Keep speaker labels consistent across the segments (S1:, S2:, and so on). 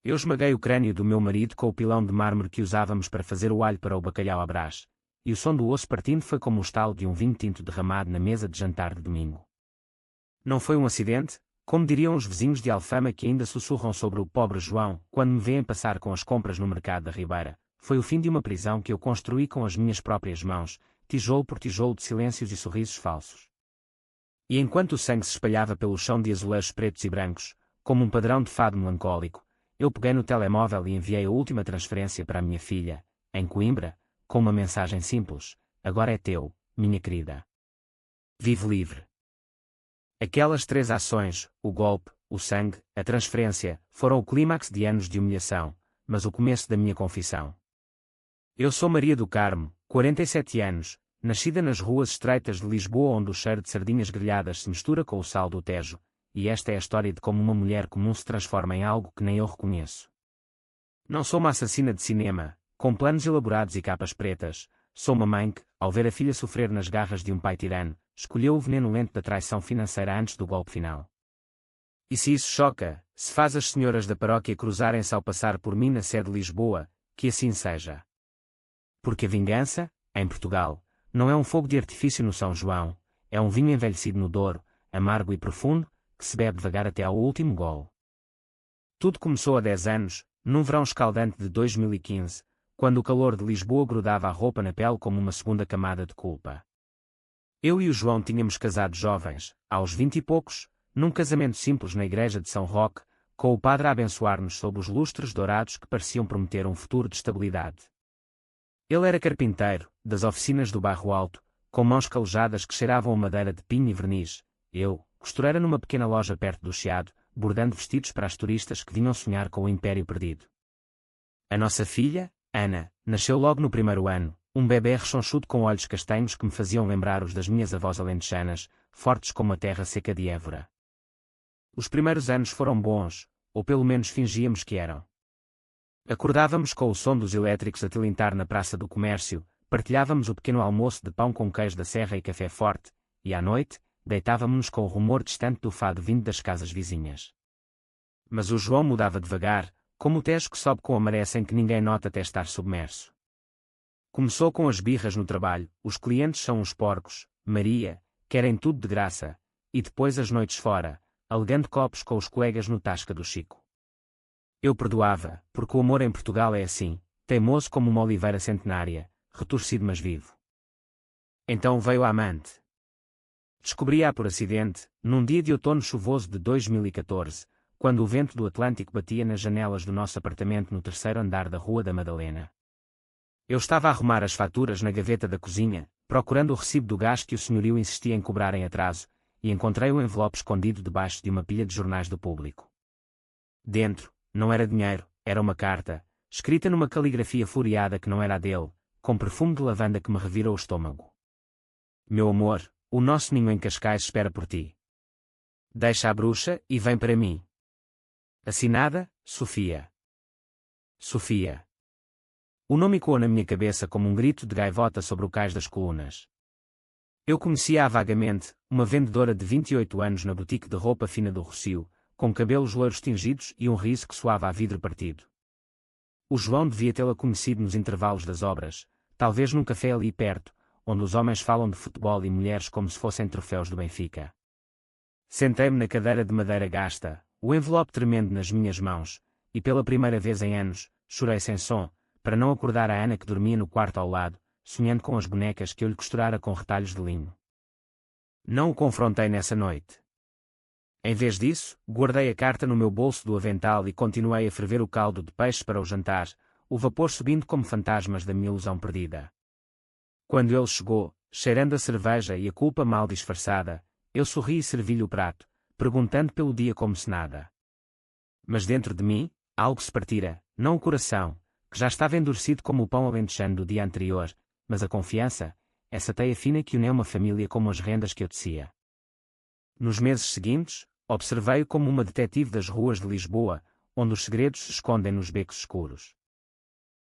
S1: Eu esmaguei o crânio do meu marido com o pilão de mármore que usávamos para fazer o alho para o bacalhau à brás, e o som do osso partindo foi como o estalo de um vinho tinto derramado na mesa de jantar de domingo. Não foi um acidente, como diriam os vizinhos de Alfama que ainda sussurram sobre o pobre João quando me veem passar com as compras no mercado da Ribeira. Foi o fim de uma prisão que eu construí com as minhas próprias mãos, tijolo por tijolo de silêncios e sorrisos falsos. E enquanto o sangue se espalhava pelo chão de azulejos pretos e brancos, como um padrão de fado melancólico, eu peguei no telemóvel e enviei a última transferência para a minha filha, em Coimbra, com uma mensagem simples: agora é teu, minha querida. Vive livre. Aquelas 3 ações, o golpe, o sangue, a transferência, foram o clímax de anos de humilhação, mas o começo da minha confissão. Eu sou Maria do Carmo, 47 anos, nascida nas ruas estreitas de Lisboa onde o cheiro de sardinhas grelhadas se mistura com o sal do Tejo, e esta é a história de como uma mulher comum se transforma em algo que nem eu reconheço. Não sou uma assassina de cinema, com planos elaborados e capas pretas, sou uma mãe que, ao ver a filha sofrer nas garras de um pai tirano, escolheu o veneno lento da traição financeira antes do golpe final. E se isso choca, se faz as senhoras da paróquia cruzarem-se ao passar por mim na sede de Lisboa, que assim seja. Porque a vingança, em Portugal, não é um fogo de artifício no São João, é um vinho envelhecido no Douro, amargo e profundo, que se bebe devagar até ao último gole. Tudo começou há 10 anos, num verão escaldante de 2015, quando o calor de Lisboa grudava a roupa na pele como uma segunda camada de culpa. Eu e o João tínhamos casado jovens, aos 20 e poucos, num casamento simples na igreja de São Roque, com o padre a abençoar-nos sob os lustres dourados que pareciam prometer um futuro de estabilidade. Ele era carpinteiro, das oficinas do Bairro Alto, com mãos calejadas que cheiravam a madeira de pinho e verniz. Eu, costureira numa pequena loja perto do Chiado, bordando vestidos para as turistas que vinham sonhar com o Império Perdido. A nossa filha, Ana, nasceu logo no primeiro ano, um bebê rechonchudo com olhos castanhos que me faziam lembrar os das minhas avós alentejanas, fortes como a terra seca de Évora. Os primeiros anos foram bons, ou pelo menos fingíamos que eram. Acordávamos com o som dos elétricos a tilintar na Praça do Comércio, partilhávamos o pequeno almoço de pão com queijo da Serra e café forte, e à noite, deitávamos-nos com o rumor distante do fado vindo das casas vizinhas. Mas o João mudava devagar, como o Tejo que sobe com a maré sem que ninguém note até estar submerso. Começou com as birras no trabalho, os clientes são uns porcos, Maria, querem tudo de graça, e depois as noites fora, alegando copos com os colegas no Tasca do Chico. Eu perdoava, porque o amor em Portugal é assim, teimoso como uma oliveira centenária, retorcido mas vivo. Então veio a amante. Descobri-a por acidente, num dia de outono chuvoso de 2014, quando o vento do Atlântico batia nas janelas do nosso apartamento no 3º andar da Rua da Madalena. Eu estava a arrumar as faturas na gaveta da cozinha, procurando o recibo do gás que o senhorio insistia em cobrar em atraso, e encontrei o envelope escondido debaixo de uma pilha de jornais do Público. Dentro, não era dinheiro, era uma carta, escrita numa caligrafia floreada que não era a dele, com perfume de lavanda que me revirou o estômago. Meu amor, o nosso ninho em Cascais espera por ti. Deixa a bruxa e vem para mim. Assinada, Sofia. Sofia. O nome ecoou na minha cabeça como um grito de gaivota sobre o cais das colunas. Eu conhecia-a vagamente, uma vendedora de 28 anos na boutique de roupa fina do Rossio, com cabelos loiros tingidos e um riso que soava a vidro partido. O João devia tê-la conhecido nos intervalos das obras, talvez num café ali perto, onde os homens falam de futebol e mulheres como se fossem troféus do Benfica. Sentei-me na cadeira de madeira gasta, o envelope tremendo nas minhas mãos, e pela primeira vez em anos, chorei sem som, para não acordar a Ana que dormia no quarto ao lado, sonhando com as bonecas que eu lhe costurara com retalhos de linho. Não o confrontei nessa noite. Em vez disso, guardei a carta no meu bolso do avental e continuei a ferver o caldo de peixe para o jantar, o vapor subindo como fantasmas da minha ilusão perdida. Quando ele chegou, cheirando a cerveja e a culpa mal disfarçada, eu sorri e servi-lhe o prato, perguntando pelo dia como se nada. Mas dentro de mim, algo se partira, não o coração, que já estava endurecido como o pão alentejano do dia anterior, mas a confiança, essa teia fina que une uma família como as rendas que eu tecia. Nos meses seguintes, observei-o como uma detetive das ruas de Lisboa, onde os segredos se escondem nos becos escuros.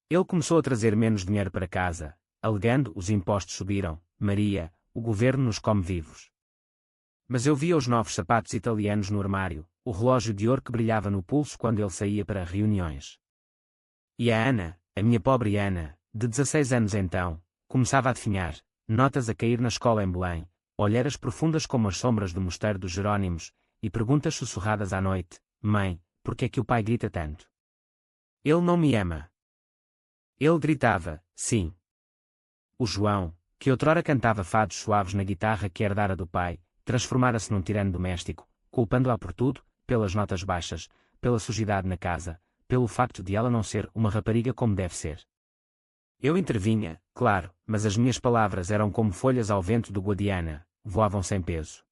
S1: Ele começou a trazer menos dinheiro para casa, alegando os impostos subiram, Maria, o governo nos come vivos. Mas eu via os novos sapatos italianos no armário, o relógio de ouro que brilhava no pulso quando ele saía para reuniões. E a Ana, a minha pobre Ana, de 16 anos então, começava a definhar, notas a cair na escola em Belém, olheiras profundas como as sombras do mosteiro dos Jerónimos, e perguntas sussurradas à noite: Mãe, por que é que o pai grita tanto? Ele não me ama. Ele gritava, sim. O João, que outrora cantava fados suaves na guitarra que herdara do pai, transformara-se num tirano doméstico, culpando-a por tudo, pelas notas baixas, pela sujidade na casa, pelo facto de ela não ser uma rapariga como deve ser. Eu intervinha, claro, mas as minhas palavras eram como folhas ao vento do Guadiana, voavam sem peso.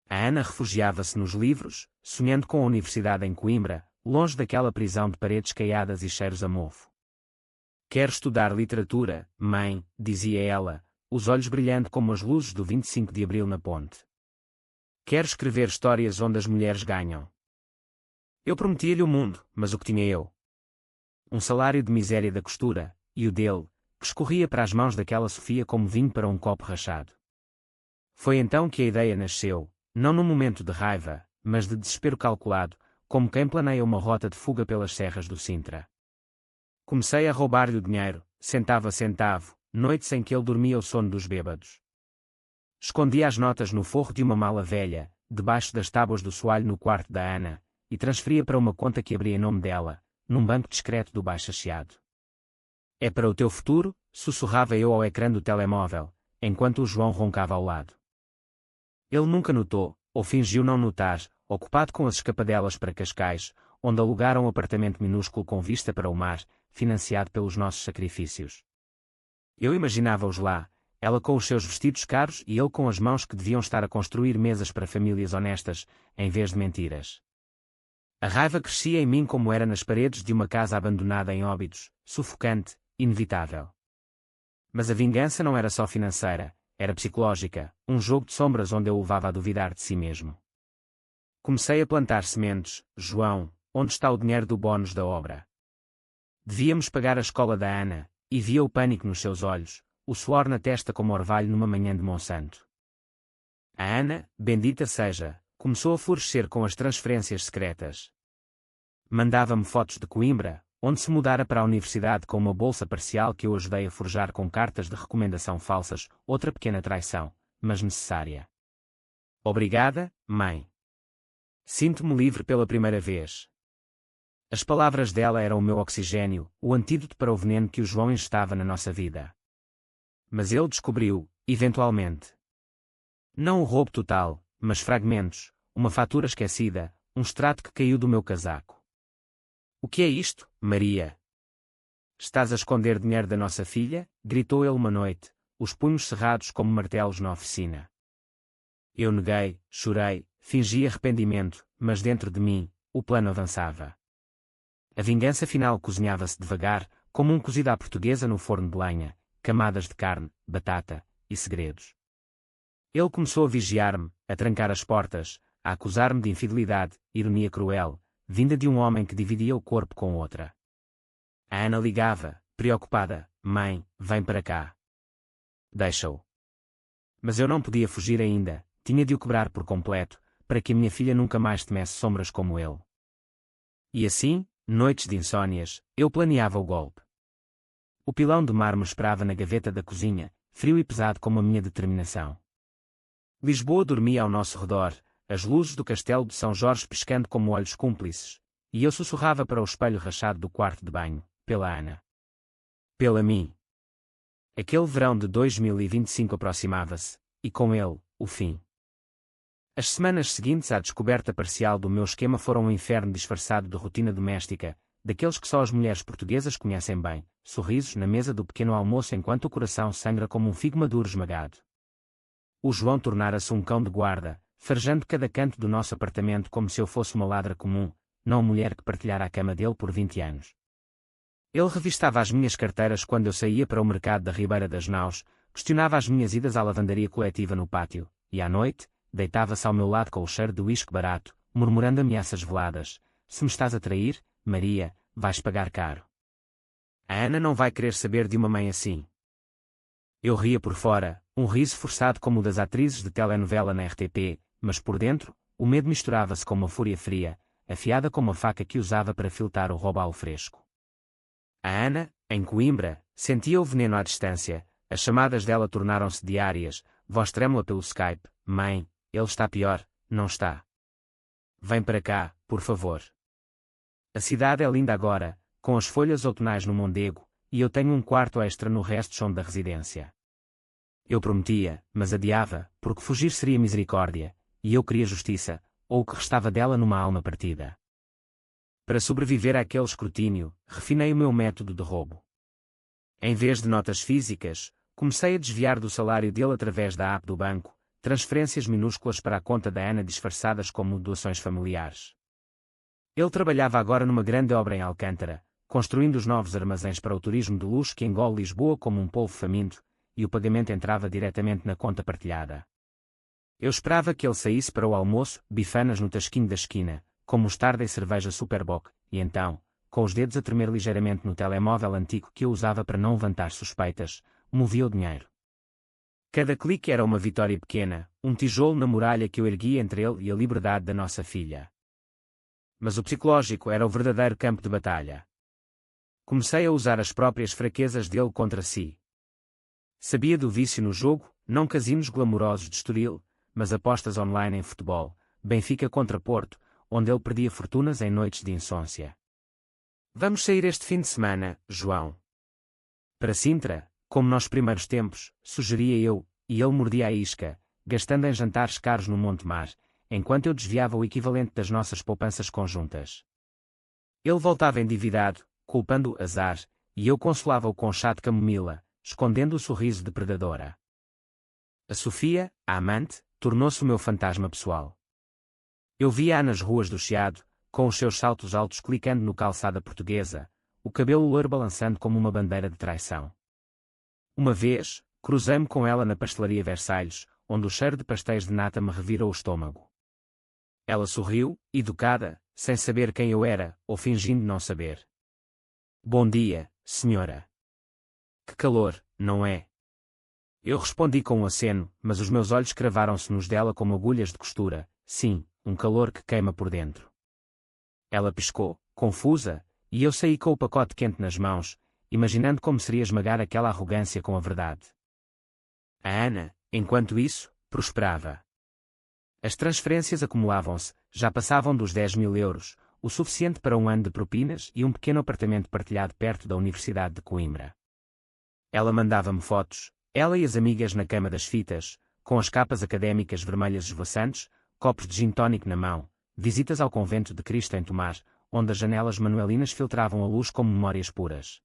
S1: A Ana refugiava-se nos livros, sonhando com a universidade em Coimbra, longe daquela prisão de paredes caiadas e cheiros a mofo. Quero estudar literatura, mãe, dizia ela, os olhos brilhando como as luzes do 25 de Abril na ponte. Quero escrever histórias onde as mulheres ganham. Eu prometia-lhe o mundo, mas o que tinha eu? Um salário de miséria da costura, e o dele, que escorria para as mãos daquela Sofia como vinho para um copo rachado. Foi então que a ideia nasceu, não num momento de raiva, mas de desespero calculado, como quem planeia uma rota de fuga pelas serras do Sintra. Comecei a roubar-lhe o dinheiro, centavo a centavo, noites em que ele dormia o sono dos bêbados. Escondia as notas no forro de uma mala velha, debaixo das tábuas do soalho no quarto da Ana, e transferia para uma conta que abria em nome dela, num banco discreto do baixo Chiado. É para o teu futuro, sussurrava eu ao ecrã do telemóvel, enquanto o João roncava ao lado. Ele nunca notou, ou fingiu não notar, ocupado com as escapadelas para Cascais, onde alugaram um apartamento minúsculo com vista para o mar, financiado pelos nossos sacrifícios. Eu imaginava-os lá, ela com os seus vestidos caros e ele com as mãos que deviam estar a construir mesas para famílias honestas, em vez de mentiras. A raiva crescia em mim como era nas paredes de uma casa abandonada em Óbidos, sufocante, inevitável. Mas a vingança não era só financeira, era psicológica, um jogo de sombras onde eu o levava a duvidar de si mesmo. Comecei a plantar sementes, João, onde está o dinheiro do bónus da obra? Devíamos pagar a escola da Ana, e via o pânico nos seus olhos, o suor na testa como orvalho numa manhã de Monsanto. A Ana, bendita seja, começou a florescer com as transferências secretas. Mandava-me fotos de Coimbra, onde se mudara para a universidade com uma bolsa parcial que eu ajudei a forjar com cartas de recomendação falsas, outra pequena traição, mas necessária. Obrigada, mãe. Sinto-me livre pela primeira vez. As palavras dela eram o meu oxigênio, o antídoto para o veneno que o João ingestava na nossa vida. Mas ele descobriu, eventualmente. Não o roubo total, mas fragmentos, uma fatura esquecida, um extrato que caiu do meu casaco. O que é isto, Maria? Estás a esconder dinheiro da nossa filha? Gritou ele uma noite, os punhos cerrados como martelos na oficina. Eu neguei, chorei, fingi arrependimento, mas dentro de mim, o plano avançava. A vingança final cozinhava-se devagar, como um cozido à portuguesa no forno de lenha, camadas de carne, batata e segredos. Ele começou a vigiar-me, a trancar as portas, a acusar-me de infidelidade, ironia cruel, vinda de um homem que dividia o corpo com outra. A Ana ligava, preocupada: Mãe, vem para cá. Deixa-o. Mas eu não podia fugir ainda, tinha de o quebrar por completo, para que a minha filha nunca mais temesse sombras como ele. E assim, noites de insônias, eu planeava o golpe. O pilão de mármore esperava na gaveta da cozinha, frio e pesado como a minha determinação. Lisboa dormia ao nosso redor, as luzes do castelo de São Jorge piscando como olhos cúmplices, e eu sussurrava para o espelho rachado do quarto de banho, pela Ana. Pela mim. Aquele verão de 2025 aproximava-se, e com ele, o fim. As semanas seguintes à descoberta parcial do meu esquema foram um inferno disfarçado de rotina doméstica, daqueles que só as mulheres portuguesas conhecem bem, sorrisos na mesa do pequeno almoço enquanto o coração sangra como um figo maduro esmagado. O João tornara-se um cão de guarda, farejando cada canto do nosso apartamento como se eu fosse uma ladra comum, não mulher que partilhara a cama dele por 20 anos. Ele revistava as minhas carteiras quando eu saía para o mercado da Ribeira das Naus, questionava as minhas idas à lavandaria coletiva no pátio, e à noite, deitava-se ao meu lado com o cheiro de uísque barato, murmurando ameaças veladas: se me estás a trair, Maria, vais pagar caro. A Ana não vai querer saber de uma mãe assim. Eu ria por fora, um riso forçado como o das atrizes de telenovela na RTP, mas por dentro, O medo misturava-se com uma fúria fria, afiada como a faca que usava para filtrar o robalo fresco. A Ana, em Coimbra, sentia o veneno à distância. As chamadas dela tornaram-se diárias, voz trêmula pelo Skype: "Mãe, ele está pior, não está? Vem para cá, por favor. A cidade é linda agora, com as folhas outonais no Mondego, e eu tenho um quarto extra no resto da residência." Eu prometia, mas adiava, porque fugir seria misericórdia, e eu queria justiça, ou o que restava dela numa alma partida. Para sobreviver àquele escrutínio, refinei o meu método de roubo. Em vez de notas físicas, comecei a desviar do salário dele através da app do banco, transferências minúsculas para a conta da Ana disfarçadas como doações familiares. Ele trabalhava agora numa grande obra em Alcântara, construindo os novos armazéns para o turismo de luxo que engole Lisboa como um polvo faminto, e o pagamento entrava diretamente na conta partilhada. Eu esperava que ele saísse para o almoço, bifanas no tasquinho da esquina, com mostarda e cerveja Superboc, e então, com os dedos a tremer ligeiramente no telemóvel antigo que eu usava para não levantar suspeitas, movia o dinheiro. Cada clique era uma vitória pequena, um tijolo na muralha que eu erguia entre ele e a liberdade da nossa filha. Mas o psicológico era o verdadeiro campo de batalha. Comecei a usar as próprias fraquezas dele contra si. Sabia do vício no jogo, não casinos glamourosos de Estoril, mas apostas online em futebol, Benfica contra Porto, onde ele perdia fortunas em noites de insônia. "Vamos sair este fim de semana, João. Para Sintra, como nos primeiros tempos", sugeria eu, e ele mordia a isca, gastando em jantares caros no Montemar, enquanto eu desviava o equivalente das nossas poupanças conjuntas. Ele voltava endividado, culpando o azar, e eu consolava-o com chá de camomila, escondendo o sorriso de predadora. A Sofia, a amante, tornou-se o meu fantasma pessoal. Eu via-a nas ruas do Chiado, com os seus saltos altos clicando no calçada portuguesa, o cabelo loiro balançando como uma bandeira de traição. Uma vez, cruzei-me com ela na pastelaria Versalhes, onde o cheiro de pastéis de nata me revirou o estômago. Ela sorriu, educada, sem saber quem eu era, ou fingindo não saber. "Bom dia, senhora. Que calor, não é?" Eu respondi com um aceno, mas os meus olhos cravaram-se nos dela como agulhas de costura. "Sim, um calor que queima por dentro." Ela piscou, confusa, e eu saí com o pacote quente nas mãos, imaginando como seria esmagar aquela arrogância com a verdade. A Ana, enquanto isso, prosperava. As transferências acumulavam-se, já passavam dos 10.000 euros, o suficiente para um ano de propinas e um pequeno apartamento partilhado perto da Universidade de Coimbra. Ela mandava-me fotos, ela e as amigas na cama das fitas, com as capas académicas vermelhas esvoaçantes, copos de gin tónico na mão, visitas ao convento de Cristo em Tomar, onde as janelas manuelinas filtravam a luz como memórias puras.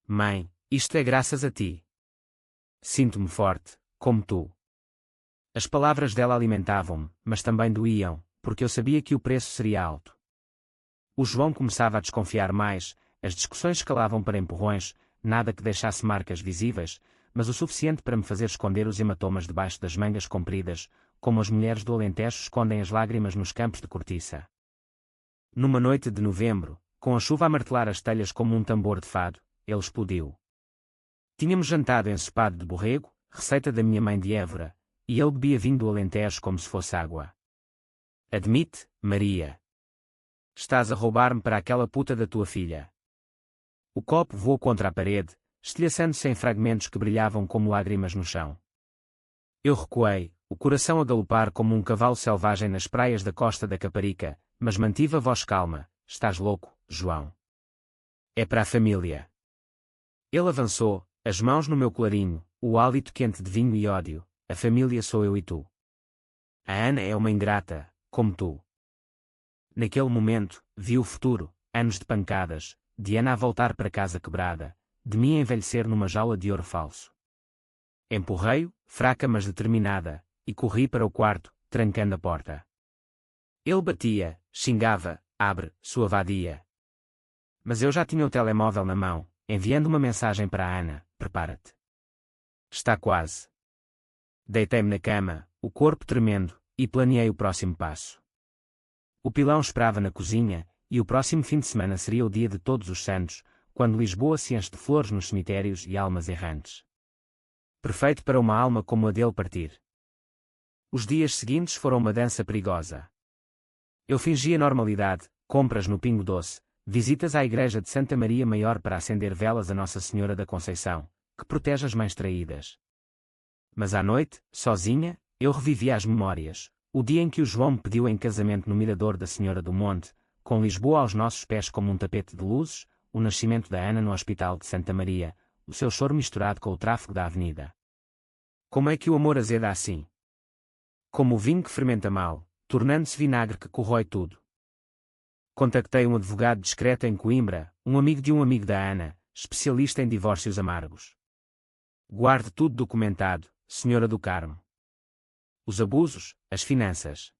S1: "Mãe, isto é graças a ti. Sinto-me forte, como tu." As palavras dela alimentavam-me, mas também doíam, porque eu sabia que o preço seria alto. O João começava a desconfiar mais, as discussões escalavam para empurrões, nada que deixasse marcas visíveis, mas o suficiente para me fazer esconder os hematomas debaixo das mangas compridas, como as mulheres do Alentejo escondem as lágrimas nos campos de cortiça. Numa noite de novembro, com a chuva a martelar as telhas como um tambor de fado, ele explodiu. Tínhamos jantado ensopado de borrego, receita da minha mãe de Évora, e ele bebia vinho do Alentejo como se fosse água. "Admite, Maria. Estás a roubar-me para aquela puta da tua filha." O copo voou contra a parede, estilhaçando-se em fragmentos que brilhavam como lágrimas no chão. Eu recuei, o coração a galopar como um cavalo selvagem nas praias da costa da Caparica, mas mantive a voz calma. "Estás louco, João. É para a família." Ele avançou, as mãos no meu colarinho, o hálito quente de vinho e ódio. "A família sou eu e tu. A Ana é uma ingrata, como tu." Naquele momento, vi o futuro, anos de pancadas, de Ana a voltar para casa quebrada, de mim a envelhecer numa jaula de ouro falso. Empurrei-o, fraca mas determinada, e corri para o quarto, trancando a porta. Ele batia, xingava: "Abre, sua vadia." Mas eu já tinha o telemóvel na mão, enviando uma mensagem para a Ana: "Prepara-te. Está quase." Deitei-me na cama, o corpo tremendo, e planeei o próximo passo. O pilão esperava na cozinha, e o próximo fim de semana seria o dia de Todos os Santos, quando Lisboa se enche de flores nos cemitérios e almas errantes. Perfeito para uma alma como a dele partir. Os dias seguintes foram uma dança perigosa. Eu fingia normalidade, compras no Pingo Doce, visitas à igreja de Santa Maria Maior para acender velas a Nossa Senhora da Conceição, que protege as mães traídas. Mas à noite, sozinha, eu revivia as memórias, o dia em que o João me pediu em casamento no Mirador da Senhora do Monte, com Lisboa aos nossos pés como um tapete de luzes, o nascimento da Ana no Hospital de Santa Maria, o seu choro misturado com o tráfego da avenida. Como é que o amor azeda assim? Como o vinho que fermenta mal, tornando-se vinagre que corrói tudo. Contactei um advogado discreto em Coimbra, um amigo de um amigo da Ana, especialista em divórcios amargos. Guarde tudo documentado, Senhora do Carmo. Os abusos, as finanças.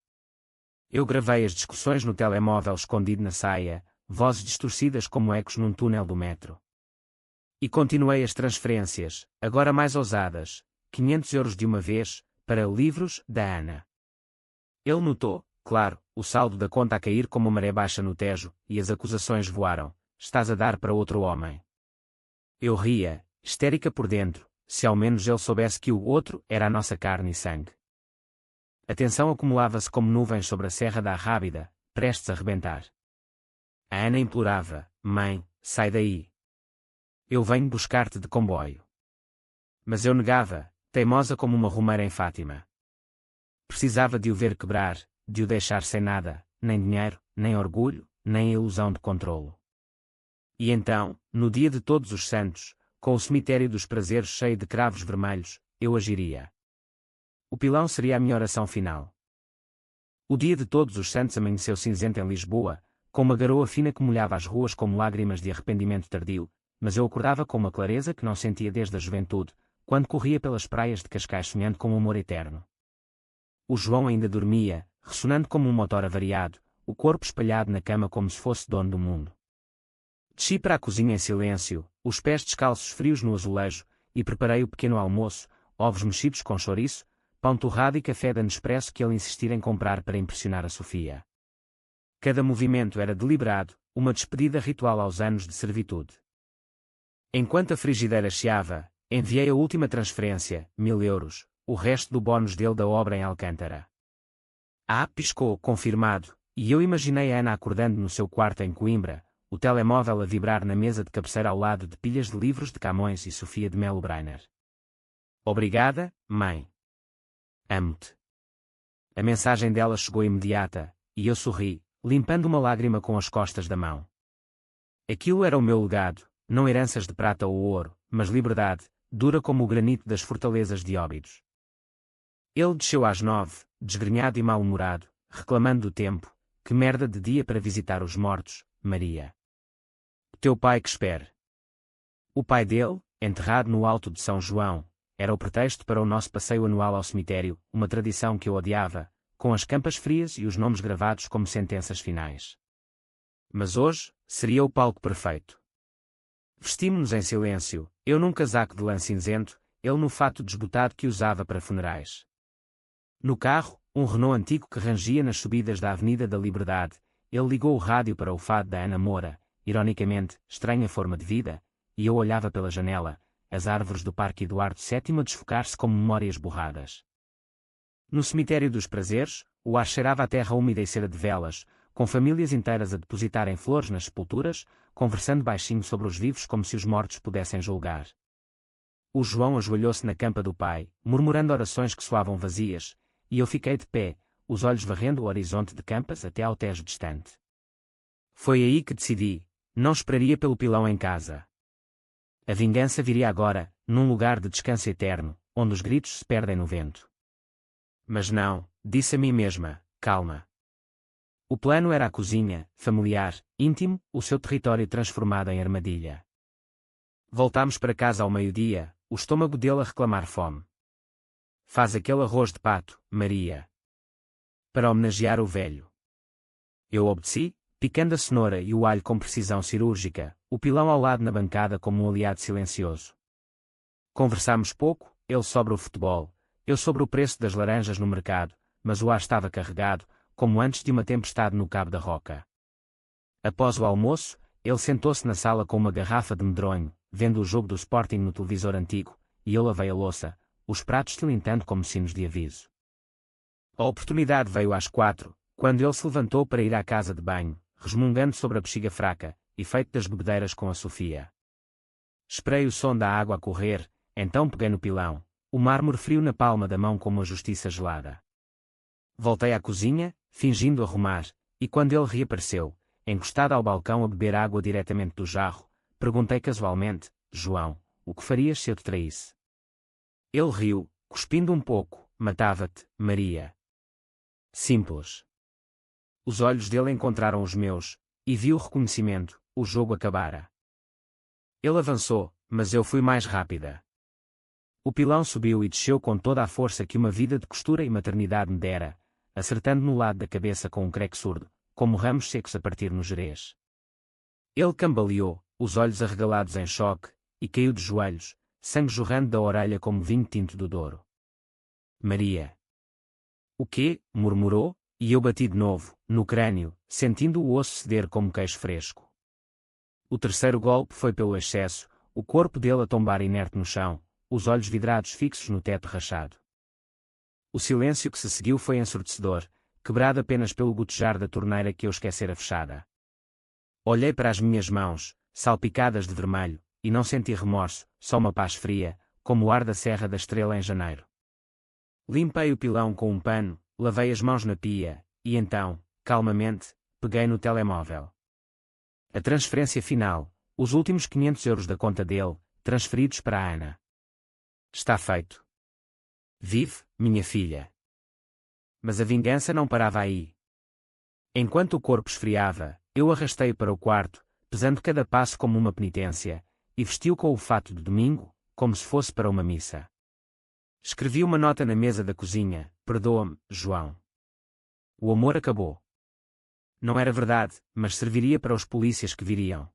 S1: Eu gravei as discussões no telemóvel escondido na saia, vozes distorcidas como ecos num túnel do metro. E continuei as transferências, agora mais ousadas, 500 euros de uma vez, para livros, da Ana. Ele notou, claro, o saldo da conta a cair como maré baixa no Tejo, e as acusações voaram. Estás a dar para outro homem. Eu ria, histérica por dentro, se ao menos ele soubesse que o outro era a nossa carne e sangue. A tensão acumulava-se como nuvens sobre a Serra da Arrábida, prestes a rebentar. A Ana implorava, mãe, sai daí. Eu venho buscar-te de comboio. Mas eu negava, teimosa como uma romeira em Fátima. Precisava de o ver quebrar, de o deixar sem nada, nem dinheiro, nem orgulho, nem ilusão de controlo. E então, no dia de Todos os Santos, com o cemitério dos prazeres cheio de cravos vermelhos, eu agiria. O pilão seria a minha oração final. O dia de Todos os Santos amanheceu cinzento em Lisboa, com uma garoa fina que molhava as ruas como lágrimas de arrependimento tardio, mas eu acordava com uma clareza que não sentia desde a juventude, quando corria pelas praias de Cascais sonhando com um amor eterno. O João ainda dormia, ressonando como um motor avariado, o corpo espalhado na cama como se fosse dono do mundo. Desci para a cozinha em silêncio, os pés descalços frios no azulejo, e preparei o pequeno almoço, ovos mexidos com chouriço, pão torrado e café da Nespresso que ele insistira em comprar para impressionar a Sofia. Cada movimento era deliberado, uma despedida ritual aos anos de servitude. Enquanto a frigideira chiava, enviei a última transferência, 1000 euros, o resto do bónus dele da obra em Alcântara. Piscou, confirmado, e eu imaginei a Ana acordando no seu quarto em Coimbra, o telemóvel a vibrar na mesa de cabeceira ao lado de pilhas de livros de Camões e Sofia de Melo Brainer. Obrigada, mãe. Amo-te. A mensagem dela chegou imediata, e eu sorri, limpando uma lágrima com as costas da mão. Aquilo era o meu legado, não heranças de prata ou ouro, mas liberdade, dura como o granito das fortalezas de Óbidos. Ele desceu às 9, desgrenhado e mal-humorado, reclamando do tempo, que merda de dia para visitar os mortos, Maria. Teu pai que espere. O pai dele, enterrado no alto de São João, era o pretexto para o nosso passeio anual ao cemitério, uma tradição que eu odiava, com as campas frias e os nomes gravados como sentenças finais. Mas hoje, seria o palco perfeito. Vestimos-nos em silêncio, eu num casaco de lã cinzento, ele no fato desbotado que usava para funerais. No carro, um Renault antigo que rangia nas subidas da Avenida da Liberdade, ele ligou o rádio para o fado da Ana Moura, ironicamente, estranha forma de vida, e eu olhava pela janela, as árvores do Parque Eduardo VII a desfocar-se como memórias borradas. No cemitério dos prazeres, o ar cheirava a terra úmida e cera de velas, com famílias inteiras a depositarem flores nas sepulturas, conversando baixinho sobre os vivos como se os mortos pudessem julgar. O João ajoelhou-se na campa do pai, murmurando orações que soavam vazias, e eu fiquei de pé, os olhos varrendo o horizonte de campas até ao Tejo distante. Foi aí que decidi, não esperaria pelo pilão em casa. A vingança viria agora, num lugar de descanso eterno, onde os gritos se perdem no vento. Mas não, disse a mim mesma, calma. O plano era a cozinha, familiar, íntimo, o seu território transformado em armadilha. Voltámos para casa ao meio-dia, o estômago dele a reclamar fome. Faz aquele arroz de pato, Maria. Para homenagear o velho. Eu obedeci, picando a cenoura e o alho com precisão cirúrgica, o pilão ao lado na bancada como um aliado silencioso. Conversámos pouco, ele sobre o futebol, eu sobre o preço das laranjas no mercado, mas o ar estava carregado, como antes de uma tempestade no Cabo da Roca. Após o almoço, ele sentou-se na sala com uma garrafa de medronho, vendo o jogo do Sporting no televisor antigo, e eu lavei a louça, os pratos tilintando como sinos de aviso. A oportunidade veio às 4, quando ele se levantou para ir à casa de banho, resmungando sobre a bexiga fraca, efeito das bebedeiras com a Sofia. Esperei o som da água a correr, então peguei no pilão, o mármore frio na palma da mão como a justiça gelada. Voltei à cozinha, fingindo arrumar, e quando ele reapareceu, encostado ao balcão a beber água diretamente do jarro, perguntei casualmente: João, o que farias se eu te traísse? Ele riu, cuspindo um pouco: matava-te, Maria. Simples. Os olhos dele encontraram os meus, e vi o reconhecimento: o jogo acabara. Ele avançou, mas eu fui mais rápida. O pilão subiu e desceu com toda a força que uma vida de costura e maternidade me dera, acertando no lado da cabeça com um creque surdo, como ramos secos a partir no Jerez. Ele cambaleou, os olhos arregalados em choque, e caiu de joelhos, sangue jorrando da orelha como vinho tinto do Douro. Maria. O quê? Murmurou, e eu bati de novo, no crânio, sentindo o osso ceder como queijo fresco. O terceiro golpe foi pelo excesso, o corpo dele a tombar inerte no chão, os olhos vidrados fixos no teto rachado. O silêncio que se seguiu foi ensurdecedor, quebrado apenas pelo gotejar da torneira que eu esquecera fechada. Olhei para as minhas mãos, salpicadas de vermelho, e não senti remorso, só uma paz fria, como o ar da Serra da Estrela em janeiro. Limpei o pilão com um pano, lavei as mãos na pia, e então, calmamente, peguei no telemóvel. A transferência final, os últimos 500 euros da conta dele, transferidos para a Ana. Está feito. Vive, minha filha. Mas a vingança não parava aí. Enquanto o corpo esfriava, eu arrastei-o para o quarto, pesando cada passo como uma penitência, e vestiu com o fato de domingo, como se fosse para uma missa. Escrevi uma nota na mesa da cozinha: perdoa-me, João. O amor acabou. Não era verdade, mas serviria para os polícias que viriam.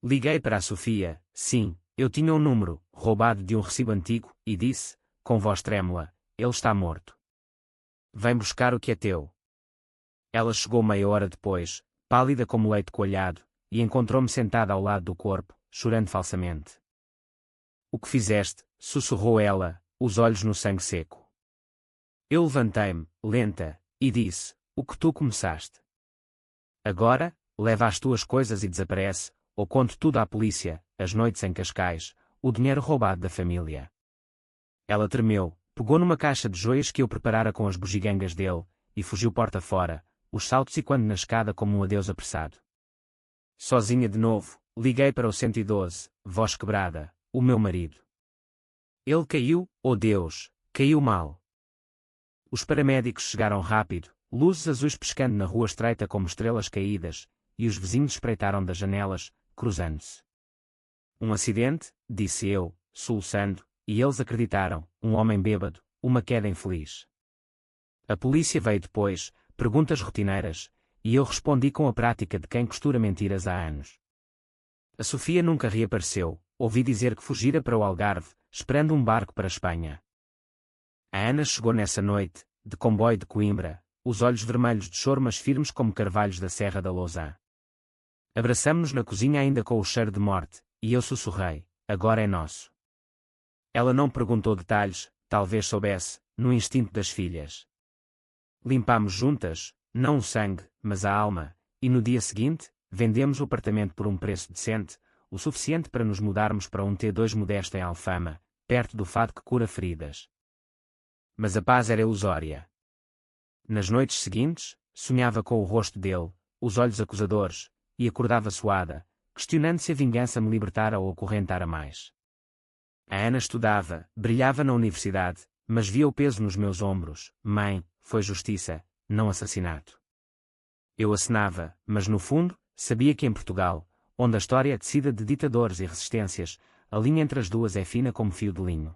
S1: Liguei para a Sofia, sim, eu tinha um número, roubado de um recibo antigo, e disse, com voz trêmula: ele está morto. Vem buscar o que é teu. Ela chegou meia hora depois, pálida como leite coalhado, e encontrou-me sentada ao lado do corpo, chorando falsamente. O que fizeste? Sussurrou ela, os olhos no sangue seco. Eu levantei-me, lenta, e disse: o que tu começaste. Agora, leva as tuas coisas e desaparece, ou conto tudo à polícia, as noites em Cascais, o dinheiro roubado da família. Ela tremeu, pegou numa caixa de joias que eu preparara com as bugigangas dele, e fugiu porta fora, os saltos e quando na escada como um adeus apressado. Sozinha de novo, liguei para o 112, voz quebrada: o meu marido. Ele caiu, oh Deus, caiu mal. Os paramédicos chegaram rápido, luzes azuis pescando na rua estreita como estrelas caídas, e os vizinhos espreitaram das janelas, cruzando-se. Um acidente, disse eu, soluçando, e eles acreditaram: um homem bêbado, uma queda infeliz. A polícia veio depois, perguntas rotineiras, e eu respondi com a prática de quem costura mentiras há anos. A Sofia nunca reapareceu, ouvi dizer que fugira para o Algarve, esperando um barco para a Espanha. A Ana chegou nessa noite, de comboio de Coimbra, os olhos vermelhos de choro mas firmes como carvalhos da Serra da Lousã. Abraçamo-nos na cozinha ainda com o cheiro de morte, e eu sussurrei: agora é nosso. Ela não perguntou detalhes, talvez soubesse, no instinto das filhas. Limpámos juntas, não o sangue, mas a alma, e no dia seguinte, vendemos o apartamento por um preço decente, o suficiente para nos mudarmos para um T2 modesto em Alfama, perto do fado que cura feridas. Mas a paz era ilusória. Nas noites seguintes, sonhava com o rosto dele, os olhos acusadores, e acordava suada, questionando se a vingança me libertara ou acorrentara mais. A Ana estudava, brilhava na universidade, mas via o peso nos meus ombros: mãe, foi justiça, não assassinato. Eu acenava, mas no fundo, sabia que em Portugal, onde a história é tecida de ditadores e resistências, a linha entre as duas é fina como fio de linho.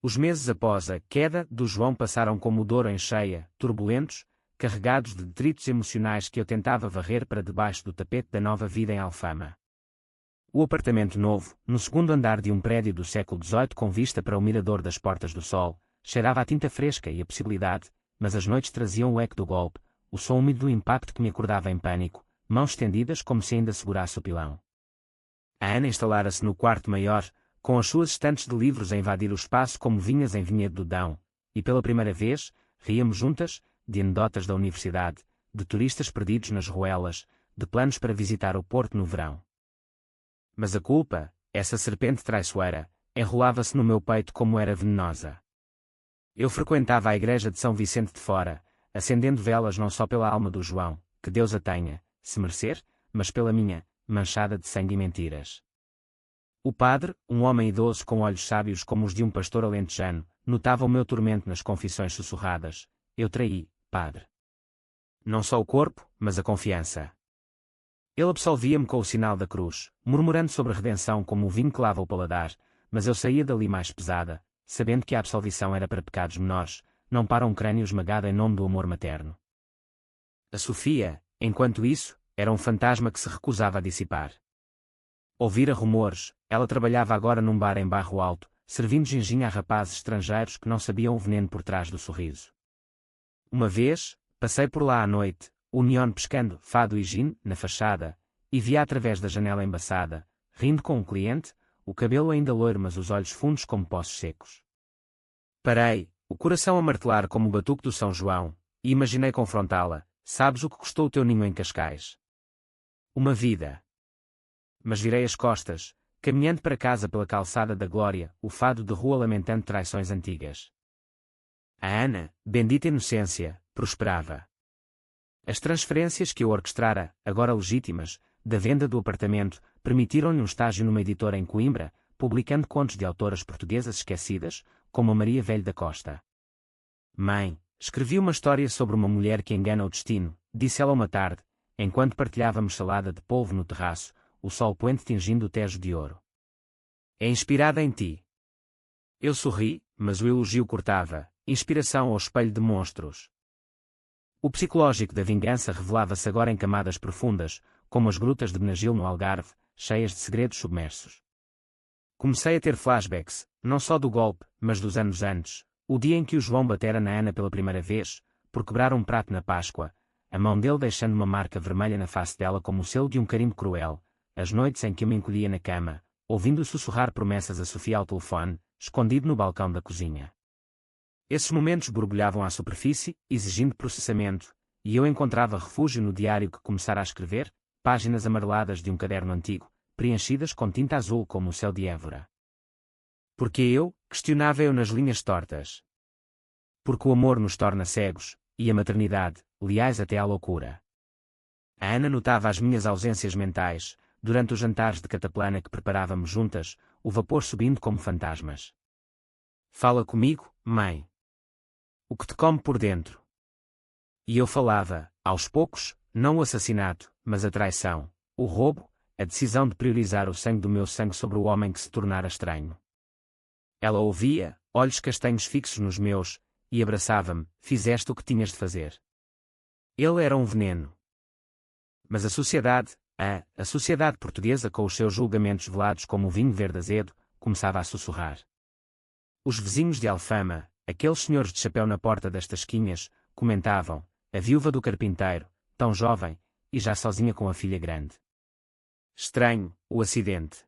S1: Os meses após a queda do João passaram como o Douro em cheia, turbulentos, carregados de detritos emocionais que eu tentava varrer para debaixo do tapete da nova vida em Alfama. O apartamento novo, no segundo andar de um prédio do século XVIII com vista para o mirador das Portas do Sol, cheirava a tinta fresca e a possibilidade, mas as noites traziam o eco do golpe, o som úmido do impacto que me acordava em pânico, mãos estendidas como se ainda segurasse o pilão. A Ana instalara-se no quarto maior, com as suas estantes de livros a invadir o espaço como vinhas em vinhedo do Dão, e pela primeira vez, ríamos juntas, de anedotas da universidade, de turistas perdidos nas ruelas, de planos para visitar o Porto no verão. Mas a culpa, essa serpente traiçoeira, enrolava-se no meu peito como era venenosa. Eu frequentava a igreja de São Vicente de Fora, acendendo velas não só pela alma do João, que Deus a tenha, se merecer, mas pela minha, manchada de sangue e mentiras. O padre, um homem idoso com olhos sábios como os de um pastor alentejano, notava o meu tormento nas confissões sussurradas. Eu traí, padre. Não só o corpo, mas a confiança. Ele absolvia-me com o sinal da cruz, murmurando sobre a redenção como o vinho que lava o paladar, mas eu saía dali mais pesada, sabendo que a absolvição era para pecados menores, não para um crânio esmagado em nome do amor materno. A Sofia, enquanto isso, era um fantasma que se recusava a dissipar. Ouvira rumores, ela trabalhava agora num bar em Barro Alto, servindo ginginha a rapazes estrangeiros que não sabiam o veneno por trás do sorriso. Uma vez, passei por lá à noite, o neon pescando fado e gin na fachada, e via através da janela embaçada, rindo com um cliente, o cabelo ainda loiro mas os olhos fundos como poços secos. Parei, o coração a martelar como o batuque do São João, e imaginei confrontá-la. Sabes o que custou o teu ninho em Cascais? Uma vida. Mas virei as costas, caminhando para casa pela calçada da glória, o fado de rua lamentando traições antigas. A Ana, bendita inocência, prosperava. As transferências que eu orquestrara, agora legítimas, da venda do apartamento, permitiram-lhe um estágio numa editora em Coimbra, publicando contos de autoras portuguesas esquecidas, como a Maria Velho da Costa. Mãe, escrevi uma história sobre uma mulher que engana o destino, disse ela uma tarde, enquanto partilhávamos salada de polvo no terraço, o sol poente tingindo o tejo de ouro. É inspirada em ti. Eu sorri, mas o elogio cortava, inspiração ao espelho de monstros. O psicológico da vingança revelava-se agora em camadas profundas, como as grutas de Benagil no Algarve, cheias de segredos submersos. Comecei a ter flashbacks, não só do golpe, mas dos anos antes, o dia em que o João batera na Ana pela primeira vez, por quebrar um prato na Páscoa, a mão dele deixando uma marca vermelha na face dela como o selo de um carimbo cruel, as noites em que eu me encolhia na cama, ouvindo sussurrar promessas a Sofia ao telefone, escondido no balcão da cozinha. Esses momentos borbulhavam à superfície, exigindo processamento, e eu encontrava refúgio no diário que começara a escrever, páginas amareladas de um caderno antigo, preenchidas com tinta azul como o céu de Évora. Porque eu, questionava eu nas linhas tortas. Porque o amor nos torna cegos, e a maternidade, leais até à loucura. A Ana notava as minhas ausências mentais, durante os jantares de cataplana que preparávamos juntas, o vapor subindo como fantasmas. Fala comigo, mãe. O que te come por dentro? E eu falava, aos poucos, não o assassinato, mas a traição, o roubo, a decisão de priorizar o sangue do meu sangue sobre o homem que se tornara estranho. Ela ouvia, olhos castanhos fixos nos meus, e abraçava-me, fizeste o que tinhas de fazer. Ele era um veneno. Mas a sociedade, a sociedade portuguesa com os seus julgamentos velados como o vinho verde azedo, começava a sussurrar. Os vizinhos de Alfama, aqueles senhores de chapéu na porta das tasquinhas, comentavam, a viúva do carpinteiro, tão jovem, e já sozinha com a filha grande. Estranho, o acidente.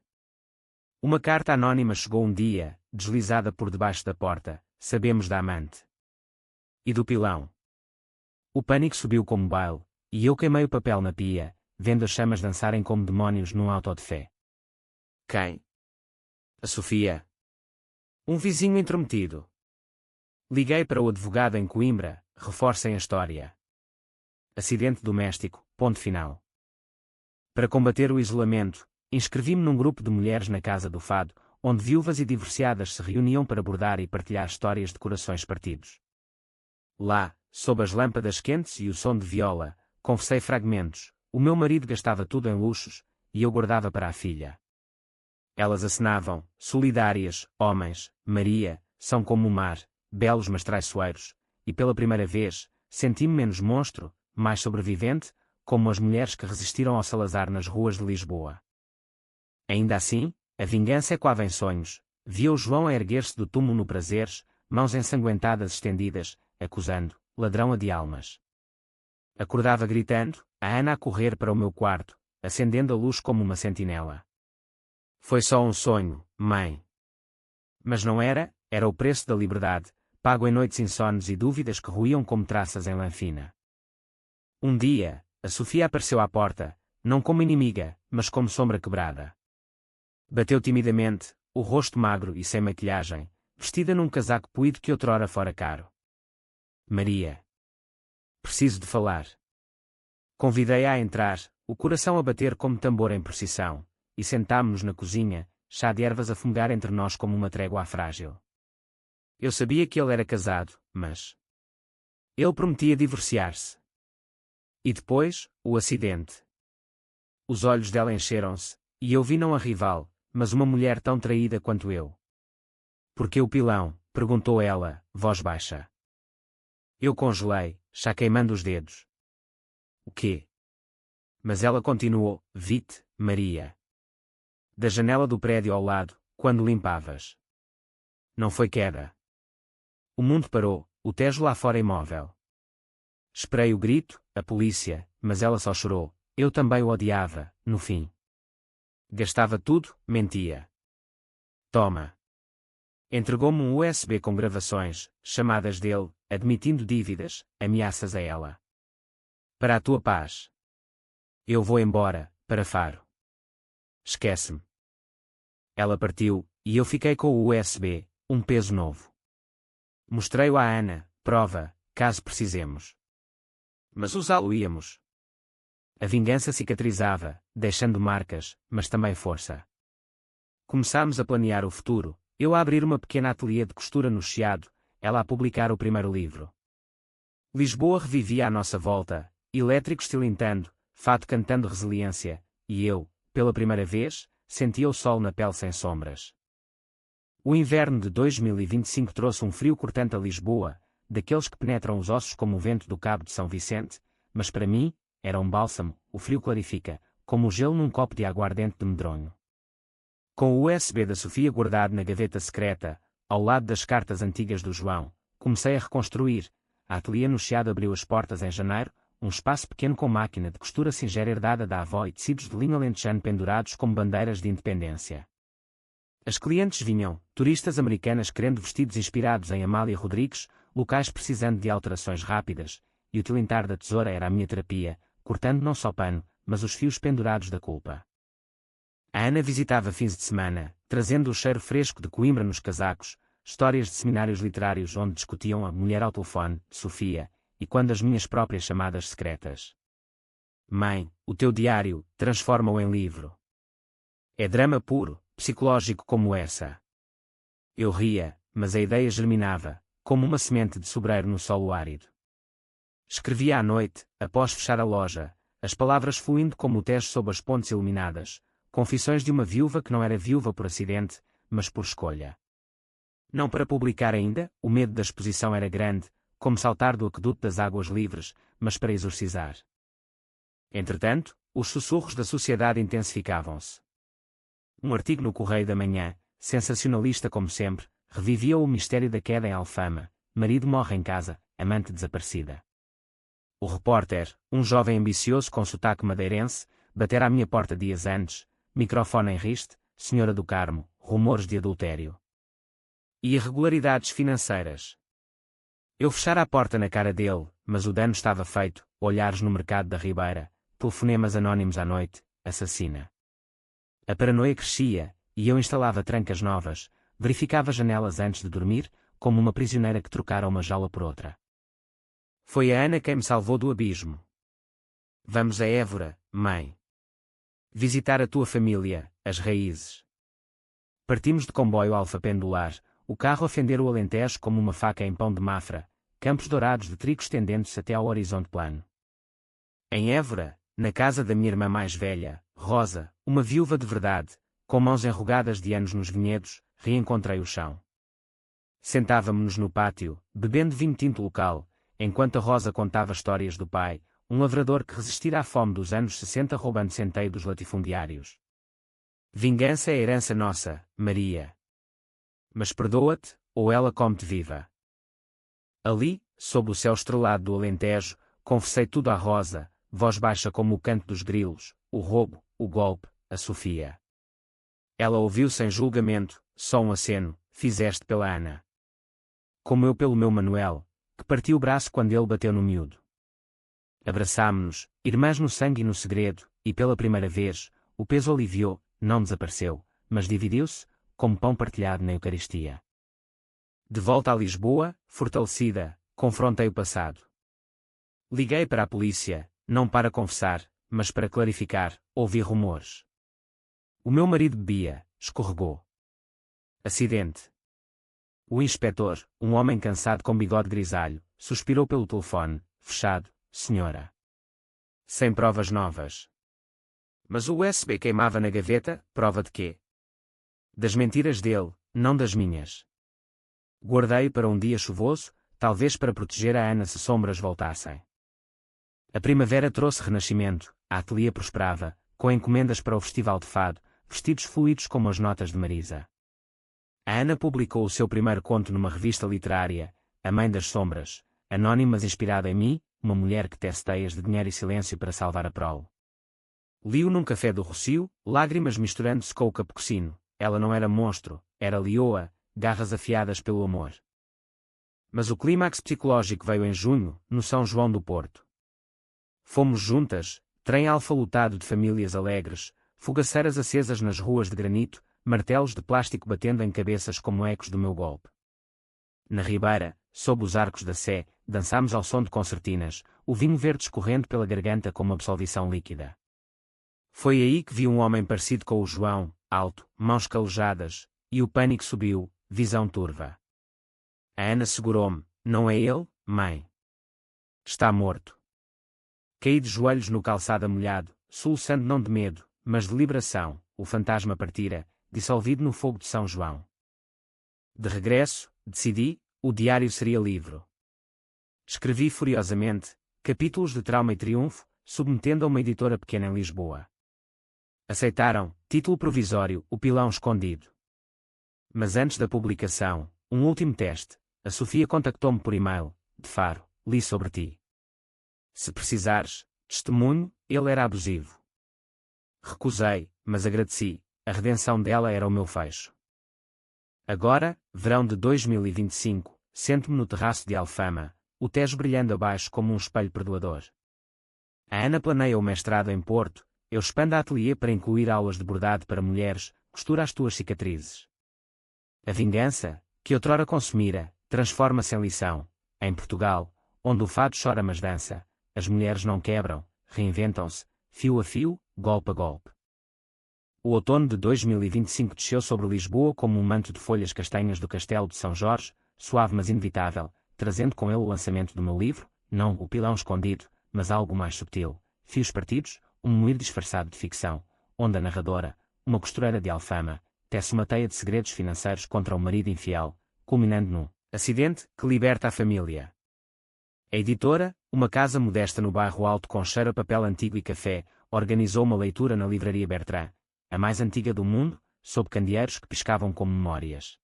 S1: Uma carta anónima chegou um dia, deslizada por debaixo da porta, sabemos da amante. E do pilão. O pânico subiu como baile, e eu queimei o papel na pia, vendo as chamas dançarem como demónios num auto de fé. Quem? A Sofia. Um vizinho intrometido. Liguei para o advogado em Coimbra, reforcem a história. Acidente doméstico, ponto final. Para combater o isolamento, inscrevi-me num grupo de mulheres na Casa do Fado, onde viúvas e divorciadas se reuniam para bordar e partilhar histórias de corações partidos. Lá, sob as lâmpadas quentes e o som de viola, confessei fragmentos, o meu marido gastava tudo em luxos, e eu guardava para a filha. Elas acenavam, solidárias, homens, Maria, são como o mar, belos mas traiçoeiros, e pela primeira vez, senti-me menos monstro, mais sobrevivente, como as mulheres que resistiram ao Salazar nas ruas de Lisboa. Ainda assim, a vingança ecoava em sonhos, via o João a erguer-se do túmulo no Prazeres, mãos ensanguentadas estendidas, acusando, ladrão de almas. Acordava gritando, a Ana a correr para o meu quarto, acendendo a luz como uma sentinela. Foi só um sonho, mãe. Mas não era, era o preço da liberdade, pago em noites insones e dúvidas que ruíam como traças em lã fina. Um dia, a Sofia apareceu à porta, não como inimiga, mas como sombra quebrada. Bateu timidamente, o rosto magro e sem maquilhagem, vestida num casaco puído que outrora fora caro. Maria. Preciso de falar. Convidei-a a entrar, o coração a bater como tambor em procissão, e sentámo-nos na cozinha, chá de ervas a fungar entre nós como uma trégua frágil. Eu sabia que ele era casado, mas... ele prometia divorciar-se. E depois, o acidente. Os olhos dela encheram-se, e eu vi não a rival, mas uma mulher tão traída quanto eu. Por que o pilão? Perguntou ela, voz baixa. Eu congelei, já queimando os dedos. O quê? Mas ela continuou, vi-te, Maria. Da janela do prédio ao lado, quando limpavas. Não foi queda. O mundo parou, o Tejo lá fora imóvel. Esperei o grito, a polícia, mas ela só chorou. Eu também o odiava, no fim. Gastava tudo, mentia. Toma. Entregou-me um USB com gravações, chamadas dele, admitindo dívidas, ameaças a ela. Para a tua paz. Eu vou embora, para Faro. Esquece-me. Ela partiu, e eu fiquei com o USB, um peso novo. Mostrei-o à Ana, prova, caso precisemos. Mas usá-lo-íamos. A vingança cicatrizava, deixando marcas, mas também força. Começámos a planear o futuro, eu a abrir uma pequena ateliê de costura no Chiado, ela a publicar o primeiro livro. Lisboa revivia à nossa volta, elétricos tilintando, fado cantando resiliência, e eu, pela primeira vez, sentia o sol na pele sem sombras. O inverno de 2025 trouxe um frio cortante a Lisboa, daqueles que penetram os ossos como o vento do Cabo de São Vicente, mas para mim, era um bálsamo, o frio clarifica, como o gelo num copo de aguardente de medronho. Com o USB da Sofia guardado na gaveta secreta, ao lado das cartas antigas do João, comecei a reconstruir. A ateliê no Chiado abriu as portas em janeiro, um espaço pequeno com máquina de costura singela herdada da avó e tecidos de linho alentejano pendurados como bandeiras de independência. As clientes vinham, turistas americanas querendo vestidos inspirados em Amália Rodrigues, locais precisando de alterações rápidas, e o tilintar da tesoura era a minha terapia, cortando não só pano, mas os fios pendurados da culpa. A Ana visitava fins de semana, trazendo o cheiro fresco de Coimbra nos casacos, histórias de seminários literários onde discutiam a mulher ao telefone, Sofia, e quando as minhas próprias chamadas secretas. Mãe, o teu diário, transforma-o em livro. É drama puro, psicológico como essa. Eu ria, mas a ideia germinava, como uma semente de sobreiro no solo árido. Escrevia à noite, após fechar a loja, as palavras fluindo como o Tejo sob as pontes iluminadas, confissões de uma viúva que não era viúva por acidente, mas por escolha. Não para publicar ainda, o medo da exposição era grande, como saltar do aqueduto das águas livres, mas para exorcizar. Entretanto, os sussurros da sociedade intensificavam-se. Um artigo no Correio da Manhã, sensacionalista como sempre, revivia o mistério da queda em Alfama, marido morre em casa, amante desaparecida. O repórter, um jovem ambicioso com sotaque madeirense, batera à minha porta dias antes, microfone em riste, Senhora do Carmo, rumores de adultério. E irregularidades financeiras. Eu fechara a porta na cara dele, mas o dano estava feito, olhares no mercado da Ribeira, telefonemas anónimos à noite, assassina. A paranoia crescia, e eu instalava trancas novas, verificava janelas antes de dormir, como uma prisioneira que trocara uma jaula por outra. Foi a Ana quem me salvou do abismo. Vamos a Évora, mãe. Visitar a tua família, as raízes. Partimos de comboio alfa pendular, o carro a fender o Alentejo como uma faca em pão de Mafra, campos dourados de trigo estendendo-se até ao horizonte plano. Em Évora, na casa da minha irmã mais velha, Rosa, uma viúva de verdade, com mãos enrugadas de anos nos vinhedos, reencontrei o chão. Sentávamo-nos no pátio, bebendo vinho tinto local, enquanto a Rosa contava histórias do pai, um lavrador que resistira à fome dos anos 60 roubando centeio dos latifundiários. Vingança é herança nossa, Maria. Mas perdoa-te, ou ela come-te viva. Ali, sob o céu estrelado do Alentejo, confessei tudo à Rosa, voz baixa como o canto dos grilos, o roubo, o golpe, a Sofia. Ela ouviu sem julgamento, só um aceno, fizeste pela Ana. como eu pelo meu Manuel, que partiu o braço quando ele bateu no miúdo. Abraçámo-nos, irmãs no sangue e no segredo, e pela primeira vez, o peso aliviou, não desapareceu, mas dividiu-se, como pão partilhado na Eucaristia. De volta a Lisboa, fortalecida, confrontei o passado. Liguei para a polícia, não para confessar, mas para clarificar, ouvi rumores. O meu marido bebia, escorregou. Acidente. O inspetor, um homem cansado com bigode grisalho, suspirou pelo telefone, fechado, senhora. Sem provas novas. Mas o USB queimava na gaveta, prova de quê? Das mentiras dele, não das minhas. Guardei-o para um dia chuvoso, talvez para proteger a Ana se sombras voltassem. A primavera trouxe renascimento, a ateliê prosperava, com encomendas para o Festival de Fado, vestidos fluidos como as notas de Marisa. A Ana publicou o seu primeiro conto numa revista literária, A Mãe das Sombras, anónima mas inspirada em mim, uma mulher que tece teias de dinheiro e silêncio para salvar a prole. Li-o num café do Rocio, lágrimas misturando-se com o capucino. Ela não era monstro, era leoa, garras afiadas pelo amor. Mas o clímax psicológico veio em junho, no São João do Porto. Fomos juntas, trem alfa-lotado de famílias alegres, fogaceiras acesas nas ruas de granito, martelos de plástico batendo em cabeças como ecos do meu golpe. Na ribeira, sob os arcos da Sé, dançámos ao som de concertinas, o vinho verde escorrendo pela garganta como absolvição líquida. Foi aí que vi um homem parecido com o João, alto, mãos calejadas, e o pânico subiu, visão turva. A Ana segurou-me, não é ele, mãe? Está morto. Caí de joelhos no calçado molhado, soluçando não de medo, mas de liberação, o fantasma partira, dissolvido no fogo de São João. De regresso, decidi, o diário seria livro. Escrevi furiosamente, capítulos de trauma e triunfo, submetendo a uma editora pequena em Lisboa. Aceitaram, título provisório, O Pilão Escondido. Mas antes da publicação, um último teste, a Sofia contactou-me por e-mail, de Faro, li sobre ti. Se precisares, testemunho, ele era abusivo. Recusei, mas agradeci, a redenção dela era o meu fecho. Agora, verão de 2025, sento-me no terraço de Alfama, o Tejo brilhando abaixo como um espelho perdoador. A Ana planeia o mestrado em Porto, eu expando a ateliê para incluir aulas de bordado para mulheres, costura as tuas cicatrizes. A vingança, que outrora consumira, transforma-se em lição. Em Portugal, onde o fado chora mas dança, as mulheres não quebram, reinventam-se, fio a fio, golpe a golpe. O outono de 2025 desceu sobre Lisboa como um manto de folhas castanhas do Castelo de São Jorge, suave mas inevitável, trazendo com ele o lançamento do meu livro, não O Pilão Escondido, mas algo mais subtil, Fios Partidos, um moir disfarçado de ficção, onde a narradora, uma costureira de Alfama, tece uma teia de segredos financeiros contra o marido infiel, culminando num acidente que liberta a família. A editora, uma casa modesta no bairro Alto com cheiro a papel antigo e café, organizou uma leitura na livraria Bertrand, a mais antiga do mundo, sob candeeiros que piscavam como memórias.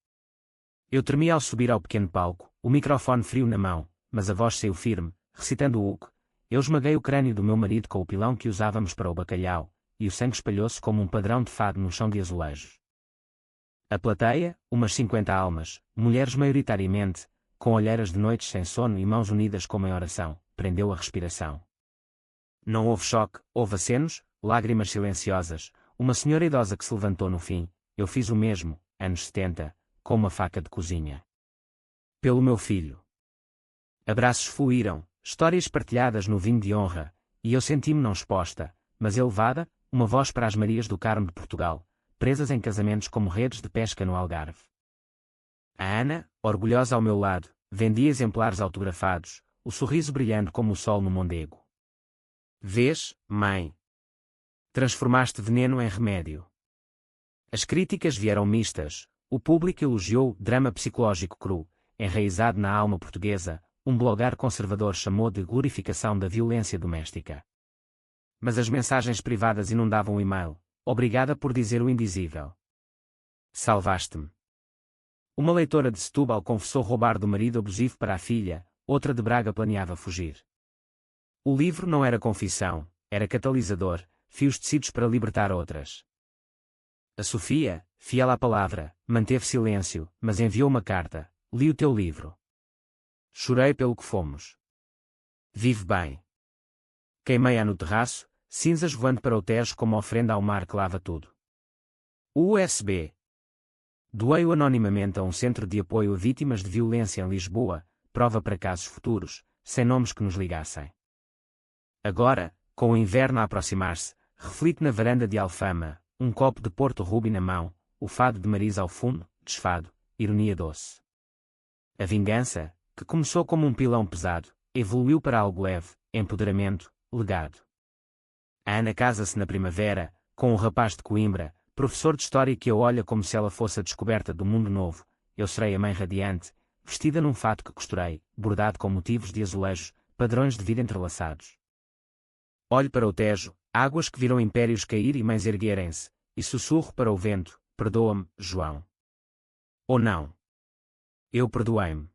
S1: Eu tremia ao subir ao pequeno palco, o microfone frio na mão, mas a voz saiu firme, recitando o Hulk. Eu esmaguei o crânio do meu marido com o pilão que usávamos para o bacalhau, e o sangue espalhou-se como um padrão de fado no chão de azulejos. A plateia, umas 50 almas, mulheres maioritariamente, com olheiras de noites sem sono e mãos unidas como em oração, prendeu a respiração. Não houve choque, houve acenos, lágrimas silenciosas, uma senhora idosa que se levantou no fim, eu fiz o mesmo, anos 70, com uma faca de cozinha. Pelo meu filho. Abraços fluíram, histórias partilhadas no vinho de honra, e eu senti-me não exposta, mas elevada, uma voz para as Marias do Carmo de Portugal, presas em casamentos como redes de pesca no Algarve. A Ana, orgulhosa ao meu lado, vendia exemplares autografados, o sorriso brilhando como o sol no Mondego. Vês, mãe? Transformaste veneno em remédio. As críticas vieram mistas, o público elogiou drama psicológico cru, enraizado na alma portuguesa, um blogueiro conservador chamou de glorificação da violência doméstica. Mas as mensagens privadas inundavam o e-mail, obrigada por dizer o indizível. Salvaste-me. Uma leitora de Setúbal confessou roubar do marido abusivo para a filha, outra de Braga planeava fugir. O livro não era confissão, era catalisador, fios tecidos para libertar outras. A Sofia, fiel à palavra, manteve silêncio, mas enviou uma carta, li o teu livro. Chorei pelo que fomos. Vive bem. Queimei-a no terraço, cinzas voando para o Tejo como ofrenda ao mar que lava tudo. USB. Doei-o anonimamente a um centro de apoio a vítimas de violência em Lisboa, prova para casos futuros, sem nomes que nos ligassem. Agora, com o inverno a aproximar-se, reflito na varanda de Alfama, um copo de Porto Ruby na mão, o fado de Marisa ao fundo, desfado, ironia doce. A vingança, que começou como um pilão pesado, evoluiu para algo leve, empoderamento, legado. A Ana casa-se na primavera, com o rapaz de Coimbra, professor de história que a olha como se ela fosse a descoberta do mundo novo. Eu serei a mãe radiante, vestida num fato que costurei, bordado com motivos de azulejos, padrões de vida entrelaçados. Olho para o Tejo, águas que viram impérios cair e mães erguerem-se, e sussurro para o vento, perdoa-me, João. Ou não. Eu perdoei-me.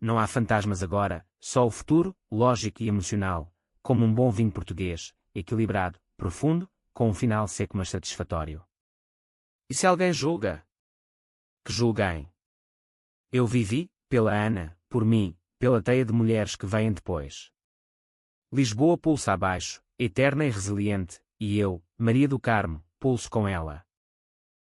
S1: Não há fantasmas agora, só o futuro, lógico e emocional, como um bom vinho português, equilibrado, profundo, com um final seco mas satisfatório. E se alguém julga? Que julguem. Eu vivi, pela Ana, por mim, pela teia de mulheres que vêm depois. Lisboa pulsa abaixo, eterna e resiliente, e eu, Maria do Carmo, pulso com ela.